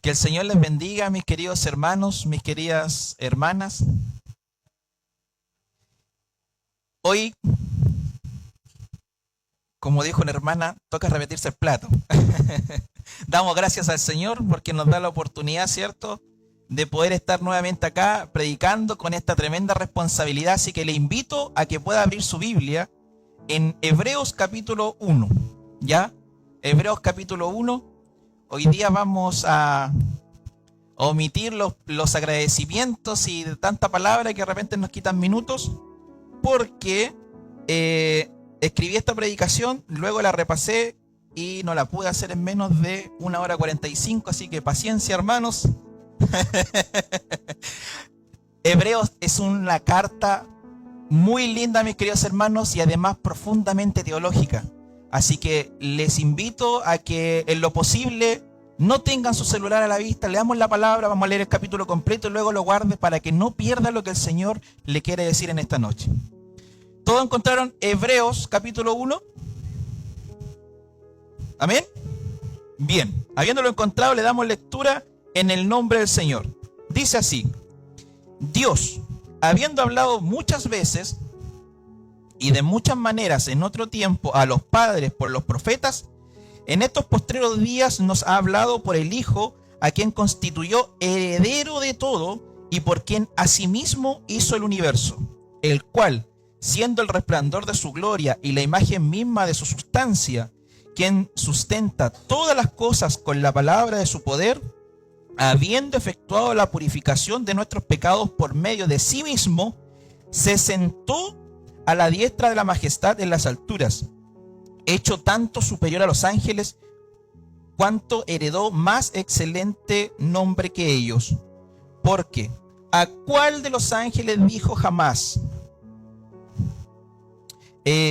Que el Señor les bendiga, mis queridos hermanos, mis queridas hermanas. Hoy, como dijo una hermana, toca repetirse el plato. Damos gracias al Señor porque nos da la oportunidad, ¿cierto?, de poder estar nuevamente acá predicando con esta tremenda responsabilidad. Así que le invito a que pueda abrir su Biblia en Hebreos capítulo 1. ¿Ya? Hebreos capítulo 1. Hoy día vamos a omitir los agradecimientos y de tanta palabra que de repente nos quitan minutos, porque escribí esta predicación, luego la repasé y no la pude hacer en menos de 1 hora 45, así que paciencia, hermanos. Hebreos es una carta muy linda, mis queridos hermanos, y además profundamente teológica. Así que les invito a que en lo posible no tengan su celular a la vista, leamos la palabra, vamos a leer el capítulo completo y luego lo guarde para que no pierda lo que el Señor le quiere decir en esta noche. ¿Todos encontraron Hebreos capítulo 1? ¿Amén? Bien, habiéndolo encontrado le damos lectura en el nombre del Señor. Dice así: Dios, habiendo hablado muchas veces y de muchas maneras en otro tiempo a los padres por los profetas, en estos postreros días nos ha hablado por el Hijo, a quien constituyó heredero de todo y por quien asimismo hizo el universo, el cual, siendo el resplandor de su gloria y la imagen misma de su sustancia, quien sustenta todas las cosas con la palabra de su poder, habiendo efectuado la purificación de nuestros pecados por medio de sí mismo, se sentó a la diestra de la majestad en las alturas, hecho tanto superior a los ángeles, cuanto heredó más excelente nombre que ellos. Porque, ¿a cuál de los ángeles dijo jamás: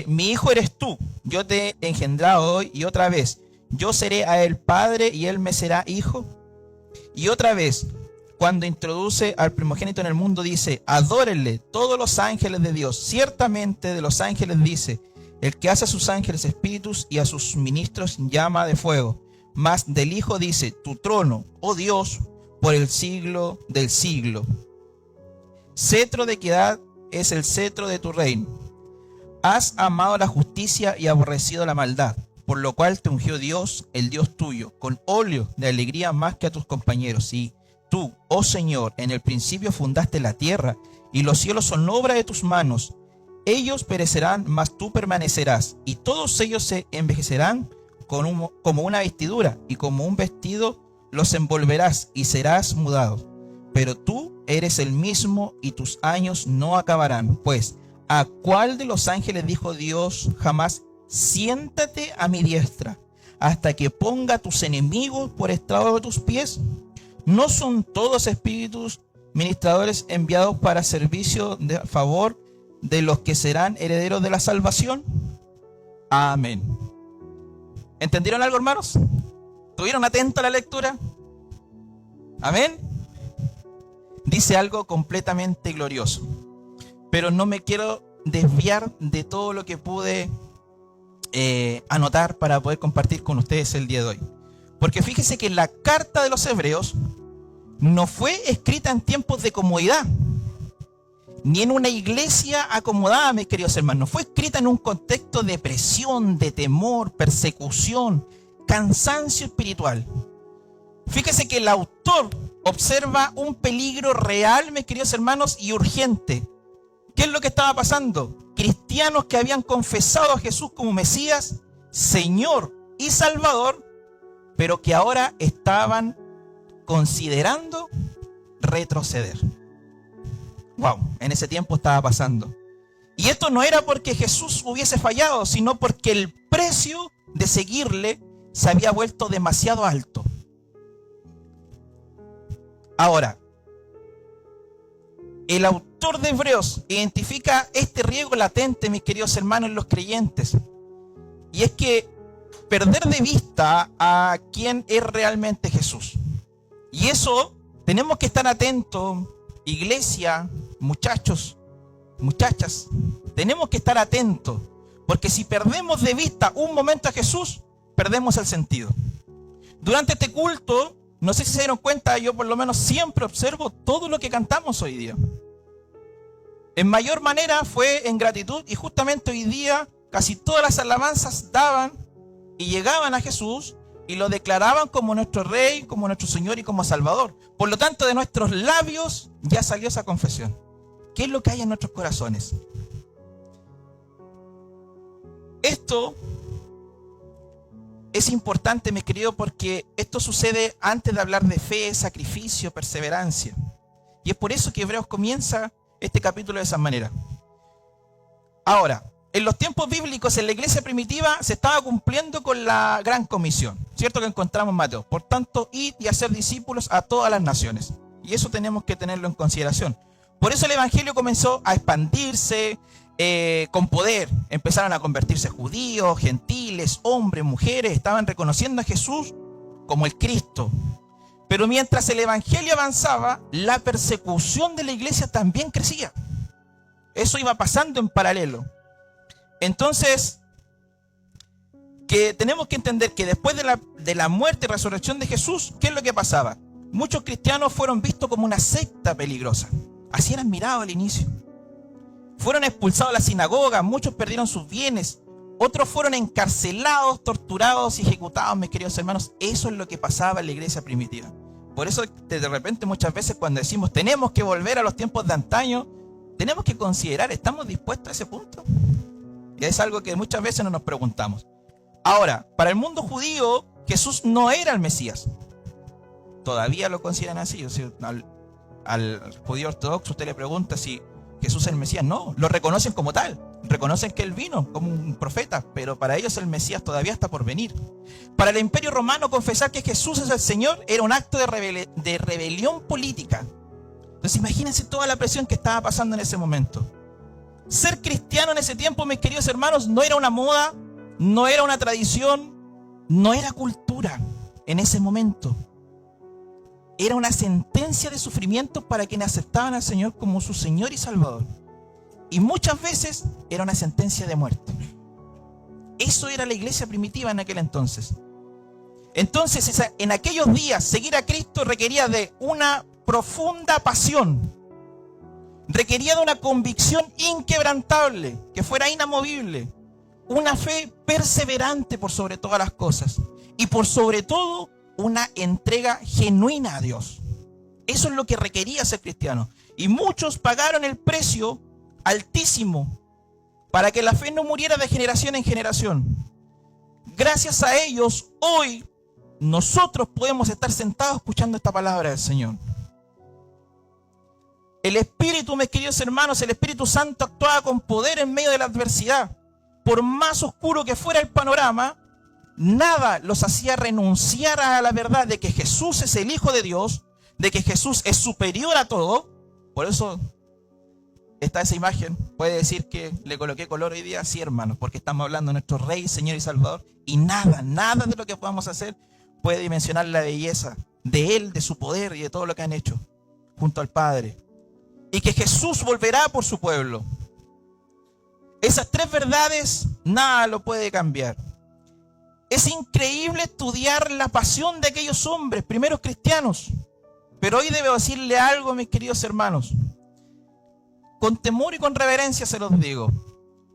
mi hijo eres tú, yo te he engendrado hoy? Y otra vez, yo seré a él padre y él me será hijo. Y otra vez, cuando introduce al primogénito en el mundo, dice: adórenle todos los ángeles de Dios. Ciertamente de los ángeles dice: el que hace a sus ángeles espíritus y a sus ministros llama de fuego. Mas del Hijo dice: tu trono, oh Dios, por el siglo del siglo. Cetro de equidad es el cetro de tu reino. Has amado la justicia y aborrecido la maldad, por lo cual te ungió Dios, el Dios tuyo, con óleo de alegría más que a tus compañeros. Y tú, oh Señor, en el principio fundaste la tierra, y los cielos son obra de tus manos. Ellos perecerán, mas tú permanecerás, y todos ellos se envejecerán como una vestidura, y como un vestido los envolverás, y serás mudado. Pero tú eres el mismo, y tus años no acabarán. Pues, ¿a cuál de los ángeles dijo Dios jamás: siéntate a mi diestra, hasta que ponga a tus enemigos por estrado de tus pies? ¿No son todos espíritus ministradores enviados para servicio de favor de los que serán herederos de la salvación? Amén. ¿Entendieron algo, hermanos? ¿Estuvieron atentos a la lectura? Amén. Dice algo completamente glorioso, pero no me quiero desviar de todo lo que pude anotar para poder compartir con ustedes el día de hoy. Porque fíjese que la carta de los Hebreos no fue escrita en tiempos de comodidad, ni en una iglesia acomodada, mis queridos hermanos. Fue escrita en un contexto de presión, de temor, persecución, cansancio espiritual. Fíjese que el autor observa un peligro real, mis queridos hermanos, y urgente. ¿Qué es lo que estaba pasando? Cristianos que habían confesado a Jesús como Mesías, Señor y Salvador, pero que ahora estaban considerando retroceder. Wow, en ese tiempo estaba pasando. Y esto no era porque Jesús hubiese fallado, sino porque el precio de seguirle se había vuelto demasiado alto. Ahora, el autor de Hebreos identifica este riesgo latente, mis queridos hermanos, en los creyentes. Y es que perder de vista a quién es realmente Jesús. Y eso tenemos que estar atentos, iglesia, muchachos, muchachas. Tenemos que estar atentos, porque si perdemos de vista un momento a Jesús, perdemos el sentido. Durante este culto No sé si se dieron cuenta, yo por lo menos siempre observo todo lo que cantamos hoy día. En mayor manera fue en gratitud, y justamente hoy día casi todas las alabanzas daban y llegaban a Jesús y lo declaraban como nuestro Rey, como nuestro Señor y como Salvador. Por lo tanto, de nuestros labios ya salió esa confesión. ¿Qué es lo que hay en nuestros corazones? Esto es importante, mis queridos, porque esto sucede antes de hablar de fe, sacrificio, perseverancia. Y es por eso que Hebreos comienza este capítulo de esa manera. Ahora, en los tiempos bíblicos, en la iglesia primitiva, se estaba cumpliendo con la gran comisión, ¿cierto? Que encontramos en Mateo. Por tanto, id y hacer discípulos a todas las naciones. Y eso tenemos que tenerlo en consideración. Por eso el evangelio comenzó a expandirse con poder. Empezaron a convertirse judíos, gentiles, hombres, mujeres. Estaban reconociendo a Jesús como el Cristo. Pero mientras el evangelio avanzaba, la persecución de la iglesia también crecía. Eso iba pasando en paralelo. Entonces, que tenemos que entender que después de la muerte y resurrección de Jesús, ¿qué es lo que pasaba? Muchos cristianos fueron vistos como una secta peligrosa. Así eran mirados al inicio. Fueron expulsados de la sinagoga, muchos perdieron sus bienes, otros fueron encarcelados, torturados y ejecutados, mis queridos hermanos. Eso es lo que pasaba en la iglesia primitiva. Por eso de repente muchas veces cuando decimos tenemos que volver a los tiempos de antaño, tenemos que considerar, ¿estamos dispuestos a ese punto? Y es algo que muchas veces no nos preguntamos. Ahora, para el mundo judío, Jesús no era el Mesías. Todavía lo consideran así. O sea, al judío ortodoxo usted le pregunta si Jesús es el Mesías. No, lo reconocen como tal. Reconocen que él vino como un profeta, pero para ellos el Mesías todavía está por venir. Para el Imperio Romano, confesar que Jesús es el Señor era un acto de rebelión política. Entonces imagínense toda la presión que estaba pasando en ese momento. Ser cristiano en ese tiempo, mis queridos hermanos, no era una moda, no era una tradición, no era cultura en ese momento. Era una sentencia de sufrimiento para quienes aceptaban al Señor como su Señor y Salvador. Y muchas veces era una sentencia de muerte. Eso era la iglesia primitiva en aquel entonces. Entonces, en aquellos días, seguir a Cristo requería de una profunda pasión. Requería de una convicción inquebrantable, que fuera inamovible. Una fe perseverante por sobre todas las cosas. Y por sobre todo, una entrega genuina a Dios. Eso es lo que requería ser cristiano. Y muchos pagaron el precio altísimo para que la fe no muriera de generación en generación. Gracias a ellos, hoy nosotros podemos estar sentados escuchando esta palabra del Señor. El Espíritu, mis queridos hermanos, el Espíritu Santo actuaba con poder en medio de la adversidad. Por más oscuro que fuera el panorama, nada los hacía renunciar a la verdad de que Jesús es el Hijo de Dios, de que Jesús es superior a todo. Por eso está esa imagen. Puede decir que le coloqué color hoy día, sí, hermanos, porque estamos hablando de nuestro Rey, Señor y Salvador, y nada de lo que podamos hacer puede dimensionar la belleza de Él, de su poder y de todo lo que han hecho junto al Padre. Y que Jesús volverá por su pueblo. Esas tres verdades, nada lo puede cambiar. Es increíble estudiar la pasión de aquellos hombres, primeros cristianos. Pero hoy debo decirle algo, mis queridos hermanos. Con temor y con reverencia se los digo.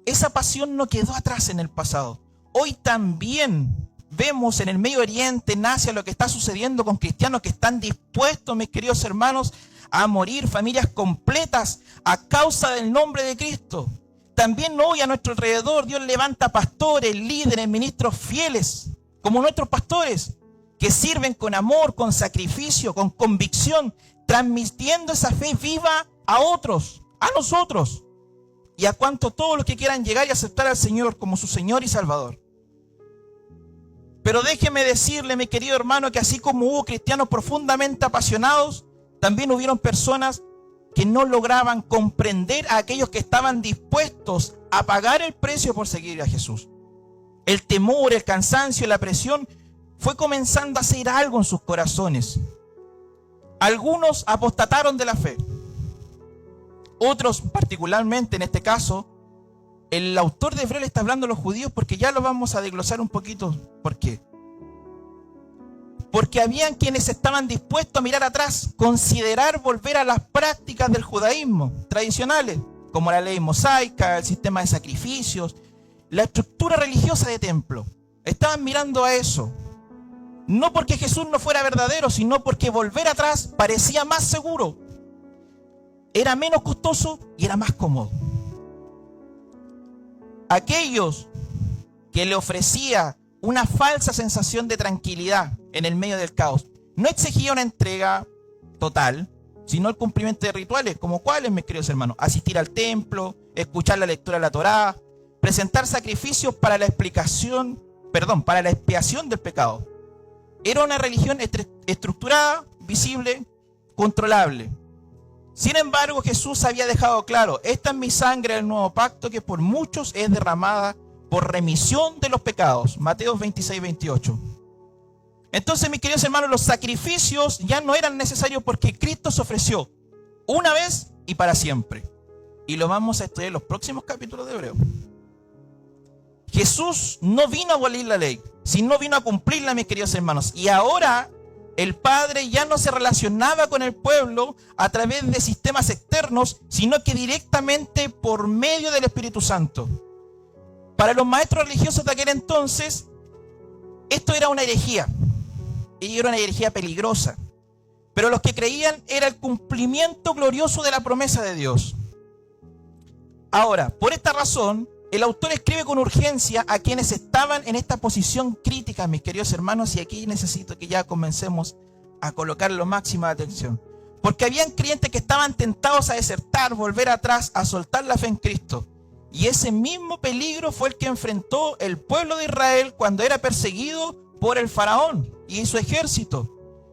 Esa pasión no quedó atrás en el pasado. Hoy también vemos en el Medio Oriente, en Asia, lo que está sucediendo con cristianos que están dispuestos, mis queridos hermanos, a morir, familias completas a causa del nombre de Cristo. También hoy a nuestro alrededor Dios levanta pastores, líderes, ministros fieles, como nuestros pastores, que sirven con amor, con sacrificio, con convicción, transmitiendo esa fe viva a otros, a nosotros, y a cuantos todos los que quieran llegar y aceptar al Señor como su Señor y Salvador. Pero déjeme decirle, mi querido hermano, que así como hubo cristianos profundamente apasionados, también hubieron personas que no lograban comprender a aquellos que estaban dispuestos a pagar el precio por seguir a Jesús. El temor, el cansancio, la presión fue comenzando a hacer algo en sus corazones. Algunos apostataron de la fe. Otros, particularmente en este caso, el autor de Hebreos le está hablando a los judíos porque ya lo vamos a desglosar un poquito. ¿Por qué? porque habían quienes estaban dispuestos a mirar atrás, considerar volver a las prácticas del judaísmo tradicionales, como la ley mosaica, el sistema de sacrificios, la estructura religiosa de templo. Estaban mirando a eso. No porque Jesús no fuera verdadero, sino porque volver atrás parecía más seguro. Era menos costoso y era más cómodo. Aquellos que le ofrecía una falsa sensación de tranquilidad en el medio del caos no exigía una entrega total, sino el cumplimiento de rituales, como cuáles, mis queridos hermanos: asistir al templo, escuchar la lectura de la Torá, presentar sacrificios para la expiación del pecado. Era una religión estructurada, visible, controlable. Sin embargo, Jesús había dejado claro: esta es mi sangre del nuevo pacto, que por muchos es derramada por remisión de los pecados. Mateo 26, 28. Entonces, mis queridos hermanos, los sacrificios ya no eran necesarios porque Cristo se ofreció una vez y para siempre. Y lo vamos a estudiar en los próximos capítulos de Hebreo. Jesús no vino a abolir la ley, sino vino a cumplirla, mis queridos hermanos. Y ahora el Padre ya no se relacionaba con el pueblo a través de sistemas externos, sino que directamente por medio del Espíritu Santo. Para los maestros religiosos de aquel entonces, esto era una herejía. Y era una herejía peligrosa. Pero los que creían era el cumplimiento glorioso de la promesa de Dios. Ahora, por esta razón, el autor escribe con urgencia a quienes estaban en esta posición crítica, mis queridos hermanos, y aquí necesito que ya comencemos a colocar lo máximo de atención. Porque habían creyentes que estaban tentados a desertar, volver atrás, a soltar la fe en Cristo. Y ese mismo peligro fue el que enfrentó el pueblo de Israel cuando era perseguido por el faraón y su ejército.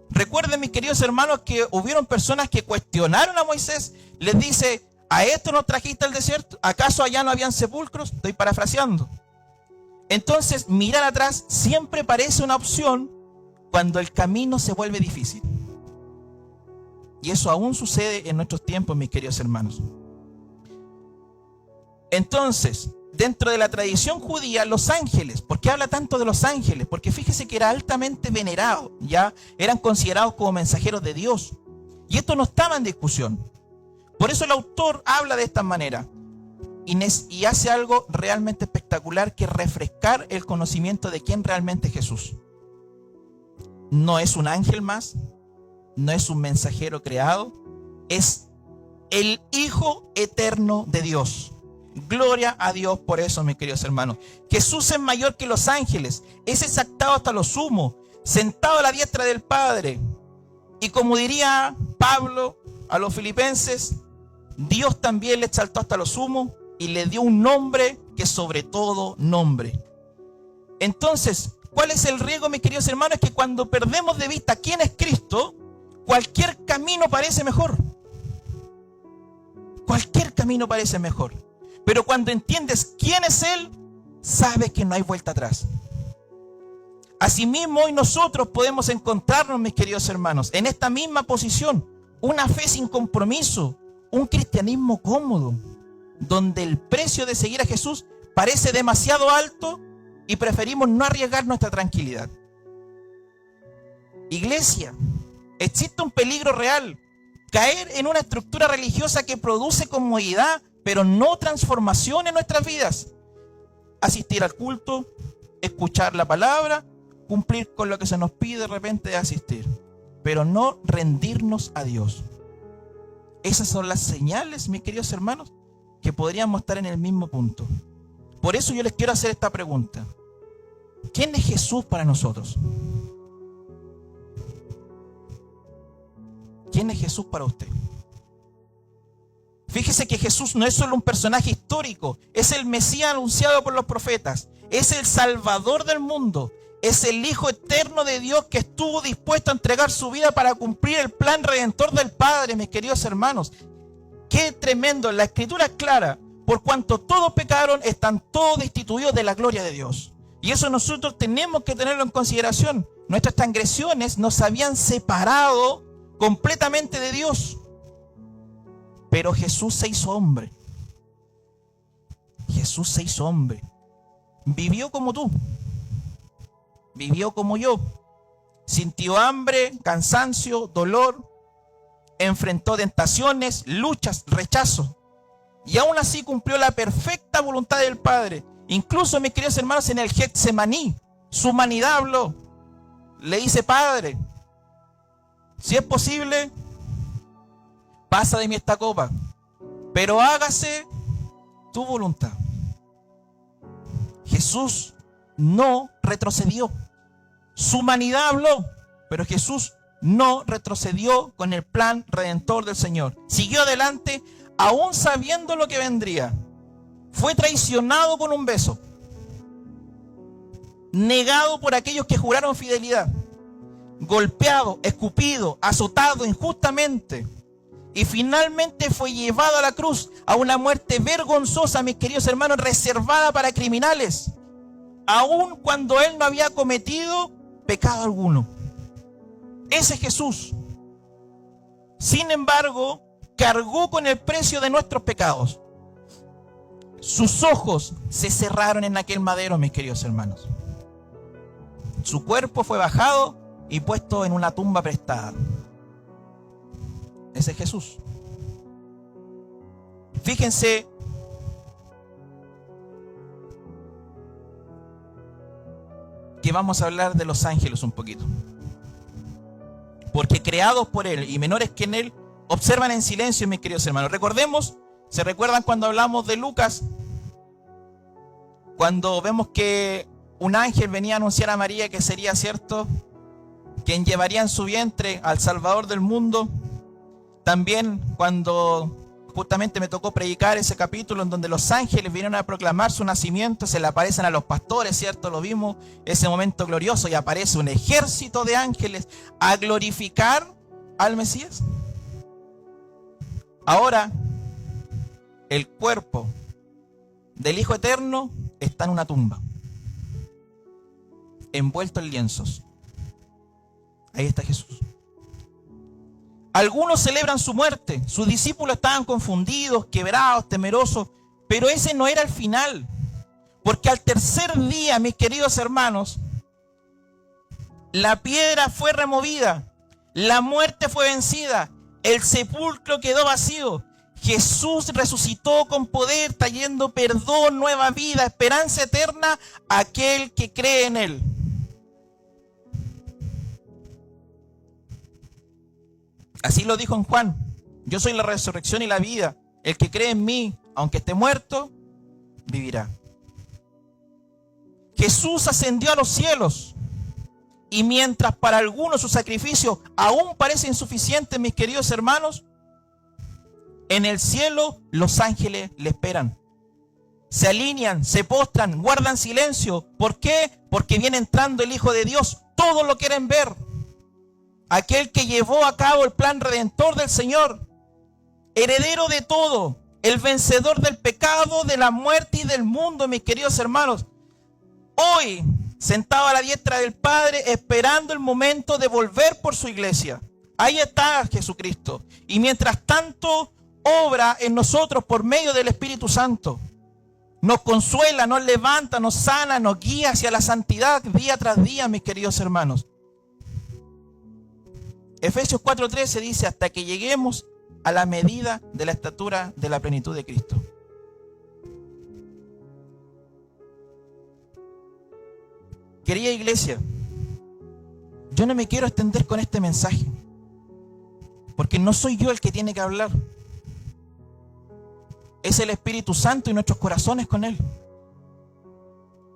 Recuerden, mis queridos hermanos, que hubieron personas que cuestionaron a Moisés. Les dice: ¿a esto nos trajiste al desierto? ¿Acaso allá no habían sepulcros? Estoy parafraseando. Entonces, mirar atrás siempre parece una opción cuando el camino se vuelve difícil. Y eso aún sucede en nuestros tiempos, mis queridos hermanos. Entonces, dentro de la tradición judía, los ángeles, ¿por qué habla tanto de los ángeles? Porque fíjese que era altamente venerado, ya eran considerados como mensajeros de Dios. Y esto no estaba en discusión. Por eso el autor habla de esta manera y hace algo realmente espectacular, que es refrescar el conocimiento de quién realmente es Jesús. No es un ángel más, no es un mensajero creado, es el Hijo eterno de Dios. Gloria a Dios por eso, mis queridos hermanos. Jesús es mayor que los ángeles, es exaltado hasta lo sumo, sentado a la diestra del Padre. Y como diría Pablo a los filipenses, Dios también le exaltó hasta lo sumo y le dio un nombre que sobre todo nombre. Entonces, ¿cuál es el riesgo, mis queridos hermanos? Es que cuando perdemos de vista quién es Cristo, cualquier camino parece mejor. Cualquier camino parece mejor. Pero cuando entiendes quién es Él, sabes que no hay vuelta atrás. Asimismo, hoy nosotros podemos encontrarnos, mis queridos hermanos, en esta misma posición. Una fe sin compromiso, un cristianismo cómodo, donde el precio de seguir a Jesús parece demasiado alto y preferimos no arriesgar nuestra tranquilidad. Iglesia, existe un peligro real: caer en una estructura religiosa que produce comodidad, pero no transformación en nuestras vidas. Asistir al culto, escuchar la palabra, cumplir con lo que se nos pide de repente de asistir, pero no rendirnos a Dios. Esas son las señales, mis queridos hermanos, que podríamos estar en el mismo punto. Por eso yo les quiero hacer esta pregunta: ¿quién es Jesús para nosotros? ¿Quién es Jesús para usted? Fíjese que Jesús no es solo un personaje histórico, es el Mesías anunciado por los profetas, es el Salvador del mundo, es el Hijo eterno de Dios que estuvo dispuesto a entregar su vida para cumplir el plan redentor del Padre, mis queridos hermanos. ¡Qué tremendo! La Escritura es clara: por cuanto todos pecaron, están todos destituidos de la gloria de Dios. Y eso nosotros tenemos que tenerlo en consideración. Nuestras transgresiones nos habían separado completamente de Dios. Pero Jesús se hizo hombre. Jesús se hizo hombre. Vivió como tú. Vivió como yo. sintió hambre, cansancio, dolor, enfrentó tentaciones, luchas, rechazo. Y aún así cumplió la perfecta voluntad del Padre. Incluso, mis queridos hermanos, en el Getsemaní, su humanidad habló. Le dice: Padre, si es posible, pasa de mí esta copa, pero hágase tu voluntad. Jesús no retrocedió. Su humanidad habló, pero Jesús no retrocedió con el plan redentor del Señor. Siguió adelante, aún sabiendo lo que vendría. Fue traicionado con un beso, negado por aquellos que juraron fidelidad, golpeado, escupido, azotado injustamente, y finalmente fue llevado a la cruz, a una muerte vergonzosa, mis queridos hermanos, reservada para criminales, aun cuando él no había cometido pecado alguno. Ese es Jesús. Sin embargo, cargó con el precio de nuestros pecados. Sus ojos se cerraron en aquel madero, mis queridos hermanos. Su cuerpo fue bajado y puesto en una tumba prestada. Ese es Jesús. Fíjense que vamos a hablar de los ángeles un poquito. Porque creados por Él y menores que en Él, observan en silencio, mis queridos hermanos. Recordemos, ¿se recuerdan cuando hablamos de Lucas? Cuando vemos que un ángel venía a anunciar a María que sería, ¿cierto?, quien llevaría en su vientre al Salvador del mundo. También cuando justamente me tocó predicar ese capítulo en donde los ángeles vinieron a proclamar su nacimiento, se le aparecen a los pastores, ¿cierto? Lo vimos, ese momento glorioso, y aparece un ejército de ángeles a glorificar al Mesías. Ahora, el cuerpo del Hijo Eterno está en una tumba, envuelto en lienzos. Ahí está Jesús. Algunos celebran su muerte. Sus discípulos estaban confundidos, quebrados, temerosos. Pero ese no era el final. Porque al tercer día, mis queridos hermanos, la piedra fue removida. La muerte fue vencida. El sepulcro quedó vacío. Jesús resucitó con poder, trayendo perdón, nueva vida, esperanza eterna a aquel que cree en Él. Así lo dijo en Juan: yo soy la resurrección y la vida. El que cree en mí, aunque esté muerto, vivirá. Jesús ascendió a los cielos. Y mientras para algunos su sacrificio aún parece insuficiente, mis queridos hermanos, en el cielo los ángeles le esperan. Se alinean, se postran, guardan silencio. ¿Por qué? Porque viene entrando el Hijo de Dios. Todos lo quieren ver. Aquel que llevó a cabo el plan redentor del Señor, heredero de todo, el vencedor del pecado, de la muerte y del mundo, mis queridos hermanos. Hoy, sentado a la diestra del Padre, esperando el momento de volver por su iglesia. Ahí está Jesucristo. Y mientras tanto, obra en nosotros por medio del Espíritu Santo. Nos consuela, nos levanta, nos sana, nos guía hacia la santidad día tras día, mis queridos hermanos. Efesios 4:13 dice: hasta que lleguemos a la medida de la estatura de la plenitud de Cristo. Querida iglesia, yo no me quiero extender con este mensaje, porque no soy yo el que tiene que hablar. Es el Espíritu Santo y nuestros corazones con Él.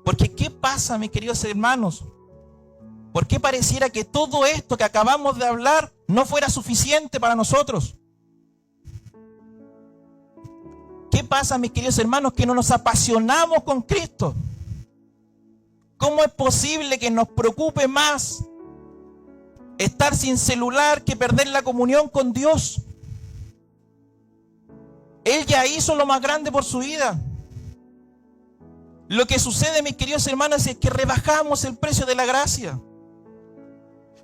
Porque ¿qué pasa, mis queridos hermanos? ¿Por qué pareciera que todo esto que acabamos de hablar no fuera suficiente para nosotros? ¿Qué pasa, mis queridos hermanos, que no nos apasionamos con Cristo? ¿Cómo es posible que nos preocupe más estar sin celular que perder la comunión con Dios? Él ya hizo lo más grande por su vida. Lo que sucede, mis queridos hermanos, es que rebajamos el precio de la gracia.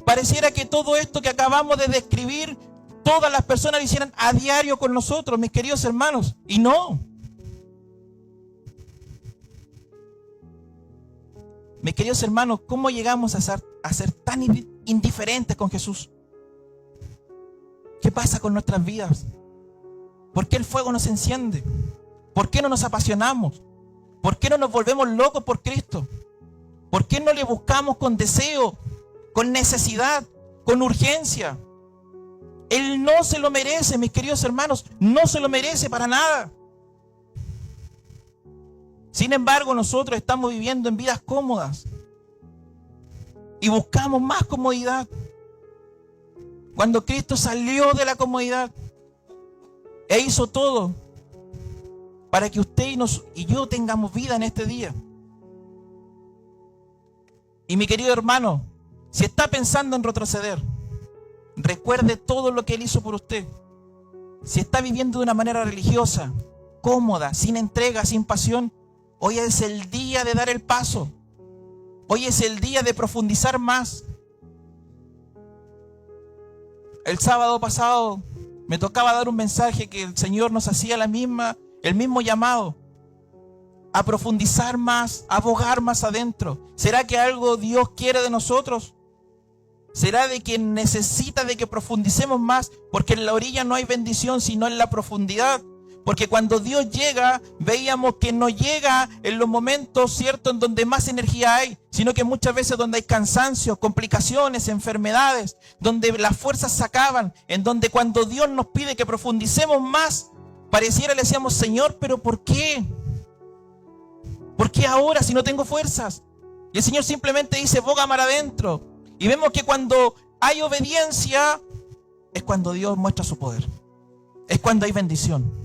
Pareciera que todo esto que acabamos de describir, todas las personas lo hicieran a diario con nosotros, mis queridos hermanos. Y no. Mis queridos hermanos, ¿cómo llegamos a a ser tan indiferentes con Jesús? ¿Qué pasa con nuestras vidas? ¿Por qué el fuego nos enciende? ¿Por qué no nos apasionamos? ¿Por qué no nos volvemos locos por Cristo? ¿Por qué no le buscamos con deseo, con necesidad, con urgencia? Él no se lo merece, mis queridos hermanos, no se lo merece para nada. Sin embargo, nosotros estamos viviendo en vidas cómodas y buscamos más comodidad. Cuando Cristo salió de la comodidad e hizo todo para que usted y yo tengamos vida en este día. Y mi querido hermano, si está pensando en retroceder, recuerde todo lo que Él hizo por usted. Si está viviendo de una manera religiosa, cómoda, sin entrega, sin pasión, hoy es el día de dar el paso. Hoy es el día de profundizar más. El sábado pasado me tocaba dar un mensaje que el Señor nos hacía el mismo llamado a profundizar más, a abogar más adentro. ¿Será que algo Dios quiere de nosotros? ¿Será de que necesita de que profundicemos más? Porque en la orilla no hay bendición, sino en la profundidad. Porque cuando Dios llega, veíamos que no llega en los momentos, ¿cierto?, en donde más energía hay, sino que muchas veces donde hay cansancio, complicaciones, enfermedades, donde las fuerzas se acaban, en donde cuando Dios nos pide que profundicemos más, pareciera le decíamos, Señor, ¿pero por qué? ¿Por qué ahora si no tengo fuerzas? Y el Señor simplemente dice, boga mar adentro. Y vemos que cuando hay obediencia, es cuando Dios muestra su poder. Es cuando hay bendición.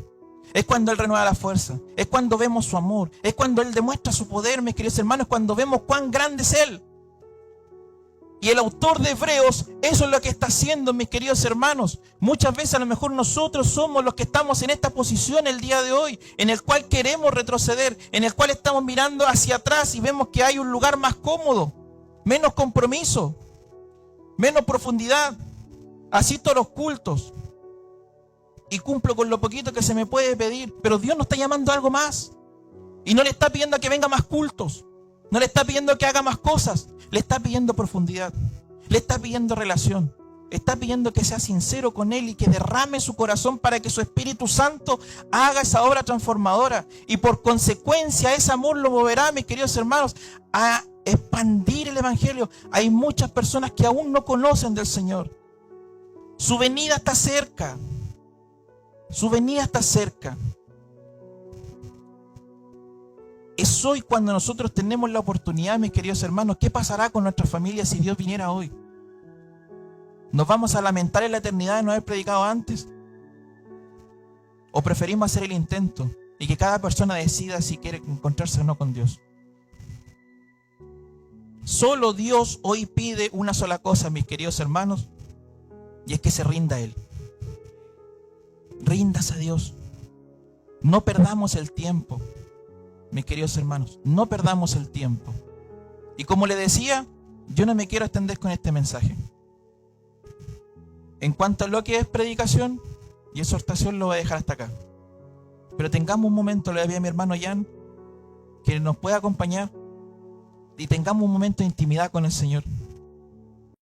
Es cuando Él renueva la fuerza. Es cuando vemos su amor. Es cuando Él demuestra su poder, mis queridos hermanos. Es cuando vemos cuán grande es Él. Y el autor de Hebreos, eso es lo que está haciendo, mis queridos hermanos. Muchas veces a lo mejor nosotros somos los que estamos en esta posición el día de hoy, en el cual queremos retroceder, en el cual estamos mirando hacia atrás y vemos que hay un lugar más cómodo, menos compromiso, menos profundidad. Asisto a los cultos y cumplo con lo poquito que se me puede pedir, pero Dios nos está llamando a algo más. Y no le está pidiendo a que venga más cultos, no le está pidiendo que haga más cosas, le está pidiendo profundidad, le está pidiendo relación, está pidiendo que sea sincero con Él y que derrame su corazón para que su Espíritu Santo haga esa obra transformadora. Y por consecuencia ese amor lo moverá, mis queridos hermanos, a expandir el Evangelio. Hay muchas personas que aún no conocen del Señor. Su venida está cerca. Su venida está cerca. Es hoy cuando nosotros tenemos la oportunidad, mis queridos hermanos. ¿Qué pasará con nuestra familia si Dios viniera hoy? ¿Nos vamos a lamentar en la eternidad de no haber predicado antes? ¿O preferimos hacer el intento y que cada persona decida si quiere encontrarse o no con Dios? Solo Dios hoy pide una sola cosa, mis queridos hermanos, y es que se rinda a Él. Ríndase a Dios. No perdamos el tiempo, mis queridos hermanos. No perdamos el tiempo. Y como le decía, yo no me quiero extender con este mensaje. En cuanto a lo que es predicación y exhortación, lo voy a dejar hasta acá. Pero tengamos un momento, le voy a mi hermano Jan, que nos pueda acompañar y tengamos un momento de intimidad con el Señor.